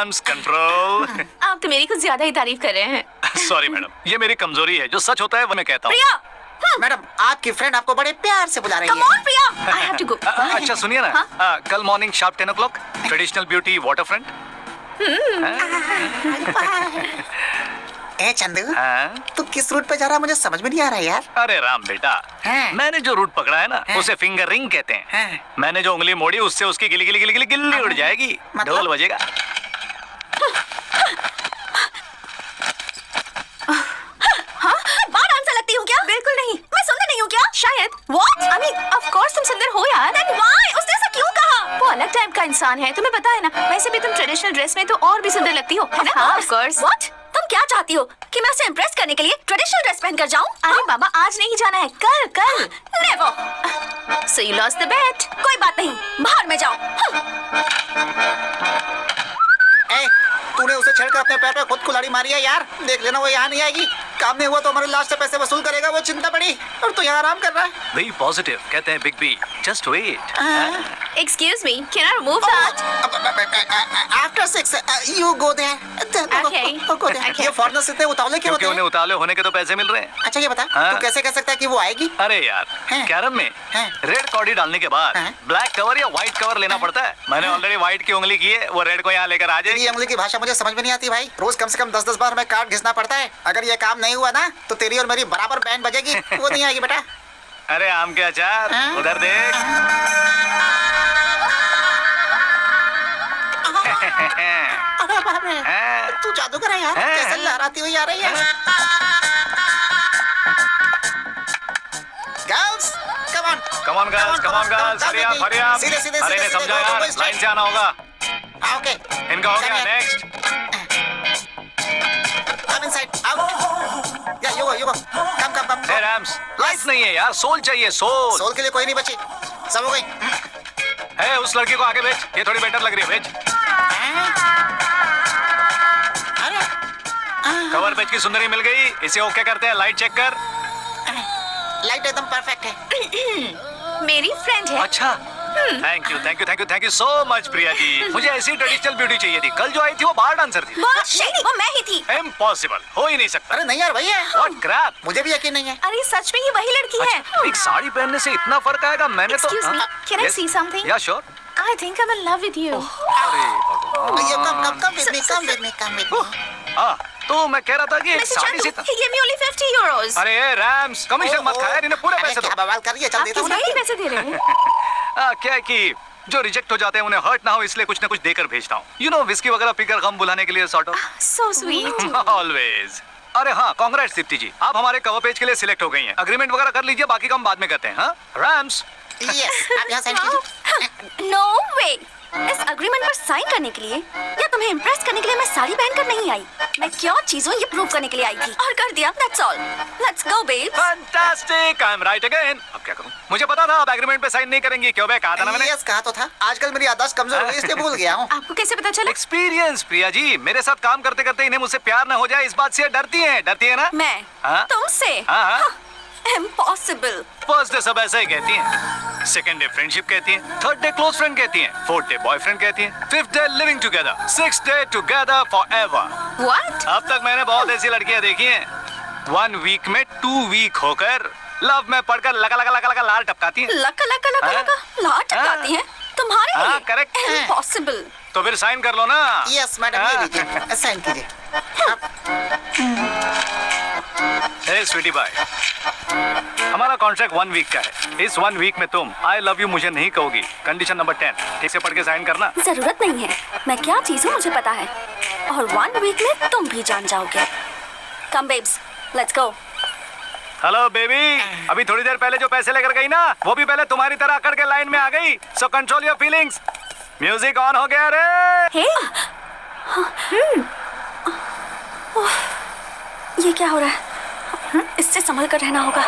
Rams control. आप तो मेरी कुछ ज्यादा ही तारीफ कर रहे हैं। सॉरी मैडम, ये मेरी कमजोरी है, जो सच होता है वो मैं कहता हूँ। प्रिया, मैडम आपकी फ्रेंड आपको बड़े प्यार से बुला रही कम है। On Priya, I have to go. अच्छा सुनिए ना, कल morning sharp 10 o'clock traditional beauty water front. ए चंदू, तू किस रूट पे जा रहा है मुझे समझ में नहीं आ रहा यार। अरे राम बेटा, मैंने जो रूट पकड़ा है ना उसे फिंगर रिंग कहते हैं। मैंने जो उंगली मोड़ी उससे उसकी गिली गिली गिली गिली गिल्ली उड़ जाएगी, ढोल बजेगा। बाहर आंसर लगती हूँ क्या? बिल्कुल नहीं, मैं सुंदर नहीं हूँ क्या? शायद। What? I mean, of course तुम सुंदर हो यार। Then why? उसने ऐसा क्यों कहा? वो अलग टाइप का इंसान है, तुम्हें पता है ना। वैसे भी तुम ट्रेडिशनल ड्रेस में तो और भी सुंदर लगती हो, है ना? Of course. What? तुम क्या चाहती हो कि मैं उसे इम्प्रेस करने के लिए ट्रेडिशनल ड्रेस पहनकर जाऊं? अरे बाबा, आज नहीं जाना है, कल। Never. So you lost the bet. कोई बात नहीं, बाहर में जाओ। ए, तूने उसे छेड़कर अपने पैर पे खुद कुल्हाड़ी मारी है यार। देख लेना वो यहाँ नहीं आएगी। काम नहीं हुआ तो हमारे लास्ट से पैसे वसूल करेगा, वो चिंता पड़ी। और तू यहाँ आराम कर रहा है। बी पॉजिटिव कहते हैं big B, just wait. Excuse me, can I remove that? After 6, you go there. Okay. Go there. Okay. ये फॉरेनर्स इतने उतावले क्यों क्योंकि होते उन्हें हैं? उतावले होने के तो पैसे मिल रहे हैं। अच्छा ये बता, तू कैसे कह सकता है कि वो आएगी? अरे यार, हैं? कैरम में हैं? रेड कॉर्डी डालने के बाद हैं? ब्लैक कवर या व्हाइट कवर लेना पड़ता है। मैंने ऑलरेडी व्हाइट की उंगली की है, वो रेड को यहाँ लेकर आ जाएगी। तेरी उंगली की भाषा मुझे समझ में नहीं आती भाई। रोज कम से कम 10-10 बार हमें कार्ड घिसना पड़ता है। अगर ये काम नहीं हुआ ना तो तेरी और मेरी बराबर बैंड बजेगी। वो नहीं आएगी बेटा। अरे आम के अचार, हैं? उधर देख। अरे बाप रे, हैं? तू जादूगर है यार। हैं? कैसे लहराती हुई आ रही है। Girls, come on. Come on girls, hurry up। सीधे अरे ने समझा यार, लाइन से आना होगा। ओके, इनका हो गया, नेक्स्ट। Come inside, out. या you go। Come. Hey Rams, light नहीं है यार, सोल चाहिए, सोल। सोल के लिए कोई नहीं बची, सब हो गई। है उस लड़की को आगे भेज, ये थोड़ी बेटर लग रही है, भेज। अरे कवर पेज की सुंदरी मिल गई, इसे ओके करते हैं, लाइट चेक कर। लाइट एकदम परफेक्ट है। मेरी फ्रेंड है। अच्छा, thank you so much Priya ji. मुझे ऐसी ट्रेडिशनल ब्यूटी चाहिए थी। कल जो आई थी वो बार डांसर थी। नहीं, वो मैं ही थी। इम्पॉसिबल, हो ही नहीं सकता। अरे नहीं यार वही है। What crap. मुझे भी यकीन नहीं है। अरे सच में ये वही लड़की है। एक साड़ी पहनने से इतना फर्क आएगा? मैंने तो Excuse me, can I see something? या sure. I think I'm in love with you. अरे ये भगवान। Come with me. हाँ, तो मैं कह रहा था कि एक Mr. साड़ी Chandu, से he gave me only 50 euros. अरे रैम्स, कमीशन मत खाया, इन्हें पूरे पैसे दो। क्या बवाल कर रही है, चल आप देता किस हूँ बात के ना। पैसे दे रहे हैं? क्या है कि जो रिजेक्ट हो जाते हैं उन्हें हर्ट ना हो, इसलिए कुछ ना कुछ देकर भेजता हूँ। यू नो, विस्की वगैरह पीकर गम बुलाने के लिए sort of. So sweet. Always. अरे हाँ, कांग्रेट्स दीप्ति जी, आप हमारे कवर पेज के लिए सिलेक्ट हो गई हैं। अग्रीमेंट वगैरह कर लीजिए, बाकी काम बाद में करते हैं। हाँ रैम्स। यस, आप यहाँ साइन कीजिए। No way. इस अग्रीमेंट पर साइन करने के लिए या तुम्हें इम्प्रेस करने के लिए मैं साड़ी पहनकर नहीं आई। मैं क्या चीज हूँ ये प्रूव करने के लिए आई थी और कर दिया। That's all. Let's go, babes. Fantastic, I am right again. अब क्या करूं? मुझे पता था आप एग्रीमेंट पे साइन नहीं करेंगी। क्यों बे, कहा था ना मैंने। यस, कहा तो था। आजकल मेरी याददाश्त कमजोर हो गई इसलिए भूल गया हूँ। आपको कैसे पता चला? एक्सपीरियंस प्रिया जी, मेरे साथ काम करते करते इन्हें मुझसे प्यार ना हो जाए इस बात से डरती है ना। मैं हाँ? तुमसे? हाँ। Impossible. फर्स्ट डे सब ऐसा ही कहती हैं, सेकंड डे फ्रेंडशिप कहती हैं, थर्ड डे क्लोज फ्रेंड कहती हैं, फोर्थ डे बॉयफ्रेंड कहती हैं, fifth day living together, sixth day together forever. What? अब तक मैंने बहुत ऐसी लड़कियां देखी हैं, 1 वीक में 2 वीक होकर लव में पड़कर लगा लाल टपकाती हैं। लका लाट टपकाती हैं तुम्हारे हाँ, लिए? correct. Impossible. तो फिर साइन कर लो ना। यस मैडम, ये लीजिए, साइन कीजिए। हे स्वीटी बाय, हमारा कॉन्ट्रैक्ट 1 वीक का है। इस 1 वीक में तुम आई लव यू मुझे नहीं कहोगी। कंडीशन नंबर 10, ठीक से पढ़ के साइन करना। जरूरत नहीं है, मैं क्या चीज हूँ मुझे पता है। और 1 वीक में तुम भी जान जाओगे। Come babes, let's go. Hello baby, अभी थोड़ी देर पहले जो पैसे लेकर गई ना, वो भी पहले तुम्हारी तरह अकड़ के लाइन में आ गई। So control your feelings. Music on हो गया रे। हे, ये क्या हो रहा है? इससे संभल कर रहना होगा।